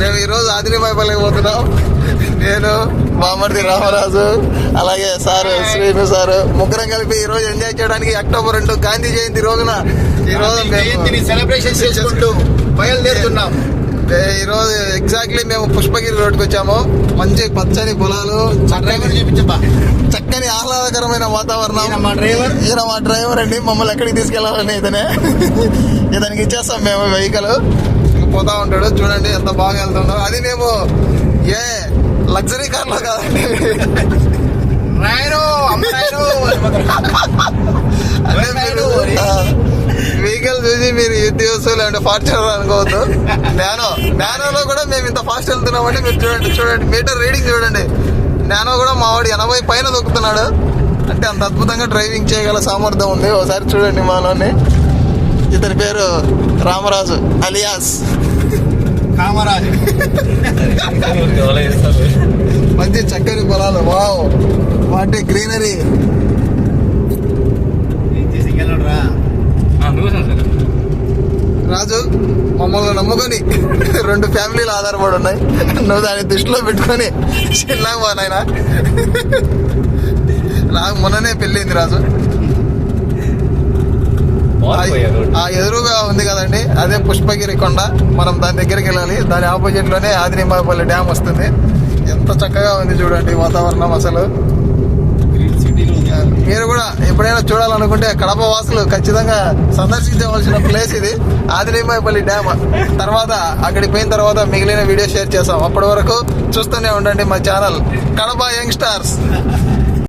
మేము ఈరోజు ఆదిరిమైపల్లికి పోతున్నాం. నేను మామర్ది రామరాజు అలాగే సారు శ్రీను సారు ముగ్గురం కలిపి ఈ రోజు ఎంజాయ్ చేయడానికి అక్టోబర్ 2 గాంధీ జయంతి రోజున ఈ రోజు సెలబ్రేషన్ చేసుకుంటూ బయలుదేరుతున్నాం. ఈ రోజు ఎగ్జాక్ట్లీ మేము పుష్పగిరి రోడ్కి వచ్చాము. మంచి పచ్చని పొలాలు, చక్కని ఆహ్లాదకరమైన వాతావరణం. ఈయన మా డ్రైవర్ అండి. మమ్మల్ని ఎక్కడికి తీసుకెళ్లాలని ఇతనికి ఇచ్చేస్తాం మేము వెహికల్. పోతా ఉంటాడు. చూడండి ఎంత బాగా వెళ్తుందో. అది మేము ఏ లగ్జరీ కార్లో కాదండి, వెహికల్ చూసి మీరు యూత్ లేదంటే ఫార్చునర్ అనుకోవద్దు. నానోలో కూడా మేము ఇంత ఫాస్ట్ వెళ్తున్నామంటే మీరు చూడండి మీటర్ రీడింగ్ చూడండి. నానో కూడా మావాడు 80 పైన దొక్కుతున్నాడు. అంటే అంత అద్భుతంగా డ్రైవింగ్ చేయగల సామర్థ్యం ఉంది. ఒకసారి చూడండి మాలోని. ఇతని పేరు రామరాజు అలియాస్ కామరాజు. మంచి చక్కని పొలాలు. వావ్, వాటి గ్రీనరీ. రాజు మమ్మల్ని నమ్ముకొని 2 ఫ్యామిలీలు ఆధారపడి ఉన్నాయి. నువ్వు దాన్ని దృష్టిలో పెట్టుకొని చిన్నగా నాయన. నాకు మొన్ననే పెళ్ళింది రాజు. ఆ ఎదురుగా ఉంది కదండి, అదే పుష్పగిరి కొండ. మనం దాని దగ్గరికి వెళ్ళాలి. దాని ఆపోజిట్ లోనే ఆదిరిమైపల్లి డ్యామ్ వస్తుంది. ఎంత చక్కగా ఉంది చూడండి వాతావరణం. అసలు మీరు కూడా ఎప్పుడైనా చూడాలనుకుంటే కడప వాసులు ఖచ్చితంగా సందర్శించవలసిన ప్లేస్ ఇది, ఆదిరిమైపల్లి డ్యామ్. తర్వాత అక్కడికి పోయిన తర్వాత మిగిలిన వీడియో షేర్ చేస్తాం. అప్పటి వరకు చూస్తూనే ఉండండి మా ఛానల్ కడప యంగ్ స్టార్స్.